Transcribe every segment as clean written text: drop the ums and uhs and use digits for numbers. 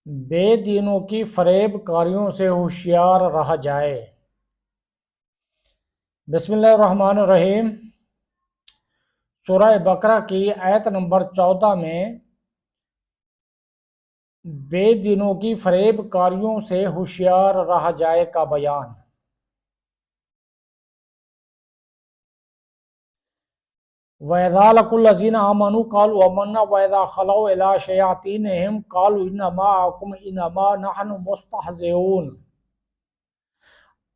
بے دینوں کی فریب کاریوں سے ہوشیار رہا جائے۔ بسم اللہ الرحمن الرحیم۔ سورہ بقرہ کی آیت نمبر 14 میں بے دینوں کی فریب کاریوں سے ہوشیار رہا جائے کا بیان۔ وَإِذَا لَقُوا الَّذِينَ آمَنُوا قَالُوا آمَنَّا وَإِذَا خَلَوْا إِلَىٰ شَيَاطِينِهِمْ قَالُوا إِنَّا مَعَكُمْ إِنَّمَا نَحْنُ مُسْتَهْزِئُونَ۔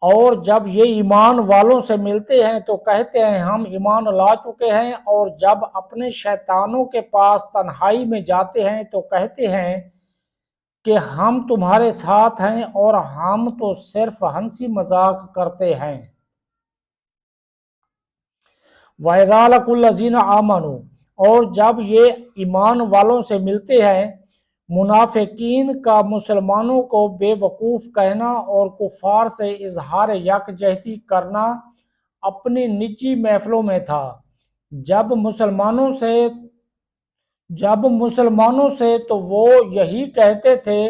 اور جب یہ ایمان والوں سے ملتے ہیں تو کہتے ہیں ہم ایمان لا چکے ہیں، اور جب اپنے شیطانوں کے پاس تنہائی میں جاتے ہیں تو کہتے ہیں کہ ہم تمہارے ساتھ ہیں اور ہم تو صرف ہنسی مذاق کرتے ہیں۔ وَإِذَا لَقُوا الَّذِينَ آمَنُوا، اور جب یہ ایمان والوں سے ملتے ہیں، منافقین کا مسلمانوں کو بے وقوف کہنا اور کفار سے اظہار یکجہتی کرنا اپنی نجی محفلوں میں تھا۔ جب مسلمانوں سے تو وہ یہی کہتے تھے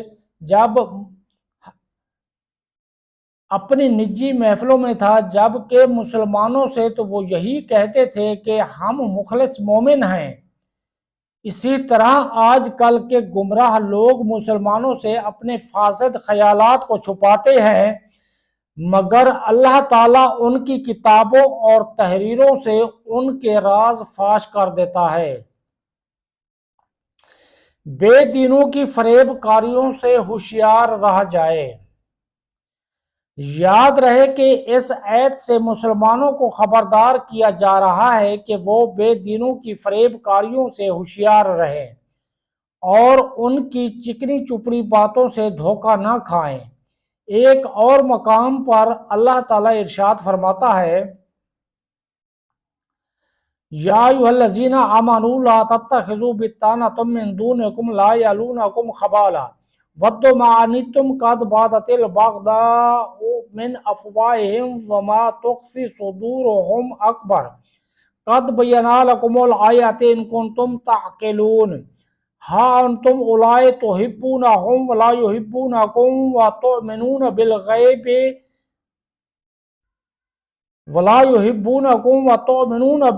اپنی نجی محفلوں میں تھا، جبکہ مسلمانوں سے تو وہ یہی کہتے تھے کہ ہم مخلص مومن ہیں۔ اسی طرح آج کل کے گمراہ لوگ مسلمانوں سے اپنے فاسد خیالات کو چھپاتے ہیں، مگر اللہ تعالیٰ ان کی کتابوں اور تحریروں سے ان کے راز فاش کر دیتا ہے۔ بے دینوں کی فریب کاریوں سے ہوشیار رہا جائے۔ یاد رہے کہ اس آیت سے مسلمانوں کو خبردار کیا جا رہا ہے کہ وہ بے دینوں کی فریب کاریوں سے ہوشیار رہیں اور ان کی چکنی چپڑی باتوں سے دھوکہ نہ کھائیں۔ ایک اور مقام پر اللہ تعالیٰ ارشاد فرماتا ہے، یا ایھا الذین آمنوا لا تتخذوا بطانة من دونکم لا یلونکم خبالا ودوا ما عنتم قد بدت البغضاء من افواہہم وما تخفی صدورہم اکبر قد بینا لکم الآیات ان کنتم تعقلون۔ ہا انتم اولئک تحبونہم ولا یحبونکم وتؤمنون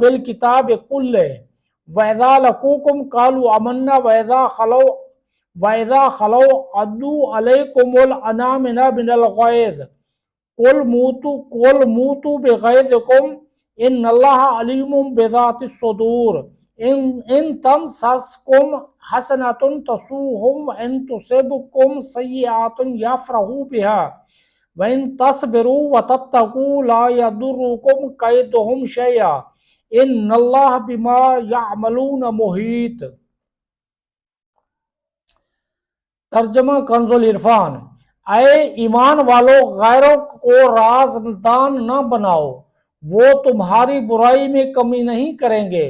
بالکتاب کلہ وَإِذَا لَقُوكُمْ قَالُوا آمَنَّا وَإِذَا خَلَوْا عَضُّوا عَلَيْكُمُ الْأَنَامِلَ مِنَ الْغَيْظِ قُلْ مُوتُوا بِغَيْظِكُمْ إِنَّ اللَّهَ عَلِيمٌ بِذَاتِ الصُّدُورِ إِن تَمْسَسْكُمْ حَسَنَةٌ تَسُؤْهُمْ وَإِن تُصِبْكُمْ سَيِّئَةٌ يَفْرَحُوا بِهَا وَإِن تَصْبِرُوا وَتَتَّقُوا لَا يَضُرُّكُمْ كَيْدُهُمْ شَيْئًا إِنَّ اللَّهَ بِمَا يَعْمَلُونَ مُحِيطٌ۔ ترجمہ کنز العرفان۔ اے ایمان والو، غیروں کو رازدان نہ بناؤ، وہ تمہاری برائی میں کمی نہیں کریں گے،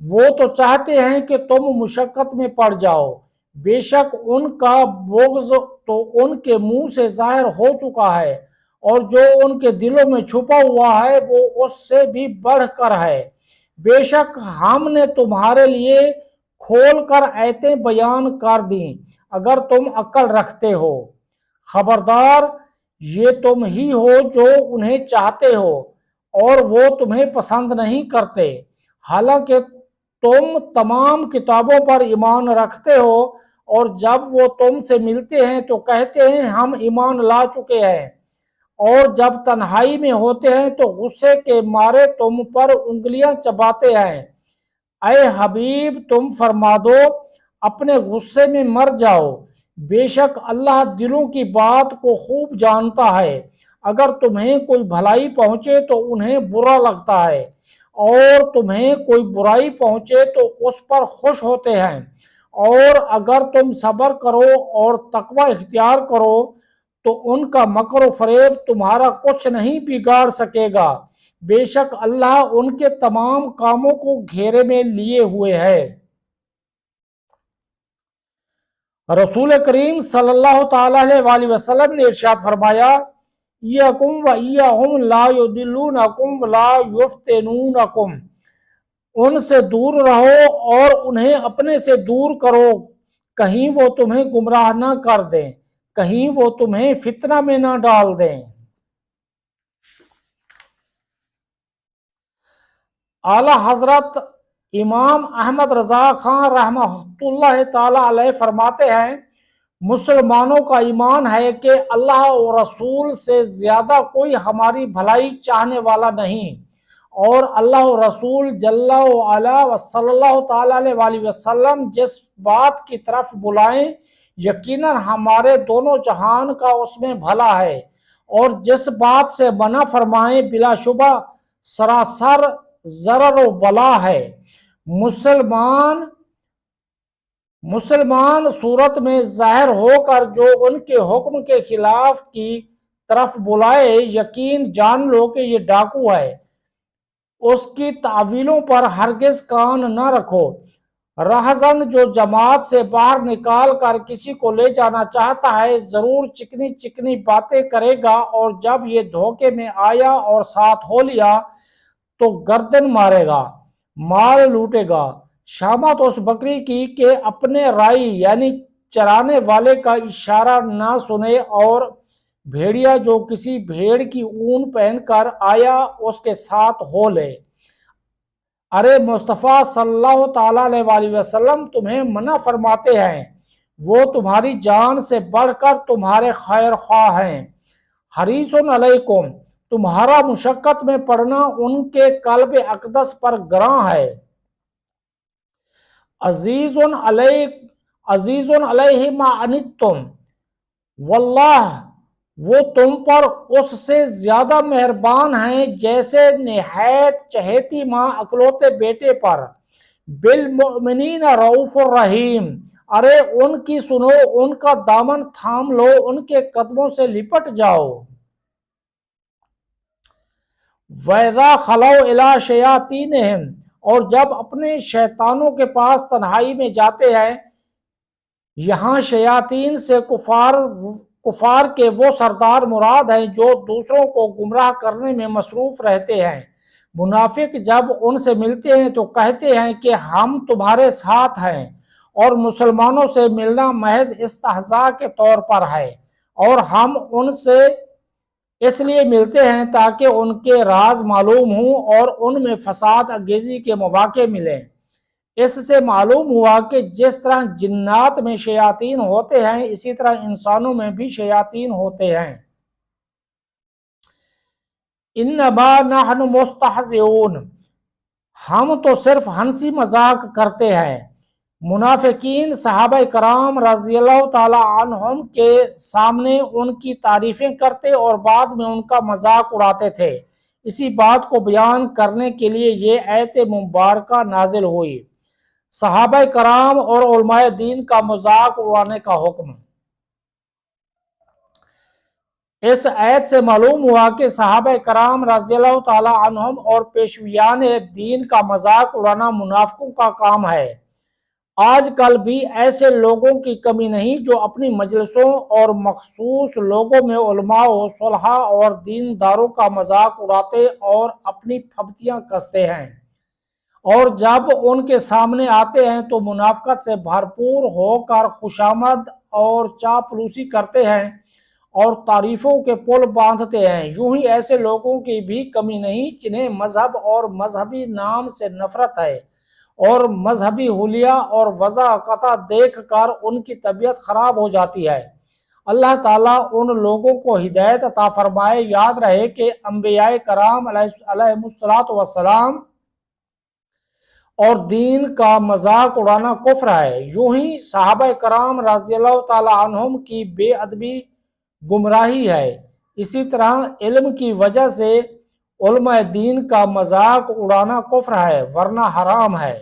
وہ تو چاہتے ہیں کہ تم مشقت میں پڑ جاؤ۔ بے شک ان کا بغض تو ان کے منہ سے ظاہر ہو چکا ہے، اور جو ان کے دلوں میں چھپا ہوا ہے وہ اس سے بھی بڑھ کر ہے۔ بے شک ہم نے تمہارے لیے کھول کر آیتیں بیان کر دیں اگر تم عقل رکھتے ہو۔ خبردار، یہ تم ہی ہو جو انہیں چاہتے ہو اور وہ تمہیں پسند نہیں کرتے، حالانکہ تم تمام کتابوں پر ایمان رکھتے ہو، اور جب وہ تم سے ملتے ہیں تو کہتے ہیں ہم ایمان لا چکے ہیں، اور جب تنہائی میں ہوتے ہیں تو غصے کے مارے تم پر انگلیاں چباتے ہیں۔ اے حبیب، تم فرما دو اپنے غصے میں مر جاؤ، بے شک اللہ دلوں کی بات کو خوب جانتا ہے۔ اگر تمہیں کوئی بھلائی پہنچے تو انہیں برا لگتا ہے، اور تمہیں کوئی برائی پہنچے تو اس پر خوش ہوتے ہیں، اور اگر تم صبر کرو اور تقوی اختیار کرو تو ان کا مکر و فریب تمہارا کچھ نہیں بگاڑ سکے گا، بے شک اللہ ان کے تمام کاموں کو گھیرے میں لیے ہوئے ہے۔ رسول کریم صلی اللہ تعالیٰ علیہ وسلم نے ارشاد فرمایا، ایاکم و ایاہم لا یضلونکم ولا یفتنونکم۔ ان سے دور رہو اور انہیں اپنے سے دور کرو، کہیں وہ تمہیں گمراہ نہ کر دیں، کہیں وہ تمہیں فتنہ میں نہ ڈال دیں۔ اعلی حضرت امام احمد رضا خان رحمہ اللہ تعالی علیہ فرماتے ہیں، مسلمانوں کا ایمان ہے کہ اللہ اور رسول سے زیادہ کوئی ہماری بھلائی چاہنے والا نہیں، اور اللہ اور رسول جل وعلا و صلی اللہ تعالی علیہ وآلہ وسلم جس بات کی طرف بلائیں یقیناً ہمارے دونوں جہان کا اس میں بھلا ہے، اور جس بات سے منع فرمائیں بلا شبہ سراسر ضرر و بلا ہے۔ مسلمان صورت میں ظاہر ہو کر جو ان کے حکم کے خلاف کی طرف بلائے، یقین جان لو کہ یہ ڈاکو ہے۔ اس کی تعویلوں پر ہرگز کان نہ رکھو۔ رہزن جو جماعت سے باہر نکال کر کسی کو لے جانا چاہتا ہے، ضرور چکنی چکنی باتیں کرے گا، اور جب یہ دھوکے میں آیا اور ساتھ ہو لیا تو گردن مارے گا، مال لوٹے گا۔ شامت اس بکری کی کہ اپنے رائی یعنی چرانے والے کا اشارہ نہ سنے، اور بھیڑیا جو کسی بھیڑ کی اون پہن کر آیا اس کے ساتھ ہو لے۔ ارے مصطفیٰ صلی اللہ تعالیٰ علیہ وآلہ وسلم تمہیں منع فرماتے ہیں، وہ تمہاری جان سے بڑھ کر تمہارے خیر خواہ ہیں۔ حریص علیکم، تمہارا مشقت میں پڑنا ان کے قلب اقدس پر گراں ہے۔ عزیز علیہ ما عنتم، واللہ وہ تم پر اس سے زیادہ مہربان ہیں جیسے نہایت چہیتی ماں اکلوتے بیٹے پر۔ بالمؤمنین رؤوف الرحیم، ارے ان کی سنو، ان کا دامن تھام لو، ان کے قدموں سے لپٹ جاؤ۔ وَإِذَا خَلَوْا إِلَىٰ شَيَاطِینِہِمْ، اور جب اپنے شیطانوں کے پاس تنہائی میں جاتے ہیں۔ یہاں شیاطین سے کفار کے وہ سردار مراد ہیں جو دوسروں کو گمراہ کرنے میں مصروف رہتے ہیں۔ منافق جب ان سے ملتے ہیں تو کہتے ہیں کہ ہم تمہارے ساتھ ہیں، اور مسلمانوں سے ملنا محض استہزاء کے طور پر ہے، اور ہم ان سے اس لیے ملتے ہیں تاکہ ان کے راز معلوم ہوں اور ان میں فساد انگیزی کے مواقع ملیں۔ اس سے معلوم ہوا کہ جس طرح جنات میں شیاطین ہوتے ہیں، اسی طرح انسانوں میں بھی شیاطین ہوتے ہیں۔ انما نحن مستہزئون، ہم تو صرف ہنسی مذاق کرتے ہیں۔ منافقین صحابہ کرام رضی اللہ تعالی عنہم کے سامنے ان کی تعریفیں کرتے اور بعد میں ان کا مذاق اڑاتے تھے۔ اسی بات کو بیان کرنے کے لیے یہ آیت مبارکہ نازل ہوئی۔ صحابہ کرام اور علماء دین کا مذاق اڑانے کا حکم۔ اس آیت سے معلوم ہوا کہ صحابہ کرام رضی اللہ تعالی عنہم اور پیشویان دین کا مذاق اڑانا منافقوں کا کام ہے۔ آج کل بھی ایسے لوگوں کی کمی نہیں جو اپنی مجلسوں اور مخصوص لوگوں میں علماء و صلحاء اور دینداروں کا مذاق اڑاتے اور اپنی پھبتیاں کستے ہیں، اور جب ان کے سامنے آتے ہیں تو منافقت سے بھرپور ہو کر خوشامد اور چاپلوسی کرتے ہیں اور تعریفوں کے پل باندھتے ہیں۔ یوں ہی ایسے لوگوں کی بھی کمی نہیں جنہیں مذہب اور مذہبی نام سے نفرت ہے، اور مذہبی حلیہ اور وضاحت دیکھ کر ان کی طبیعت خراب ہو جاتی ہے۔ اللہ تعالیٰ ان لوگوں کو ہدایت عطا فرمائے۔ یاد رہے کہ انبیاء کرام علیہم السلام اور دین کا مذاق اڑانا کفر ہے۔ یوں ہی صحابہ کرام رضی اللہ تعالی عنہم کی بے ادبی گمراہی ہے۔ اسی طرح علم کی وجہ سے علماء دین کا مذاق اڑانا کفر ہے، ورنہ حرام ہے۔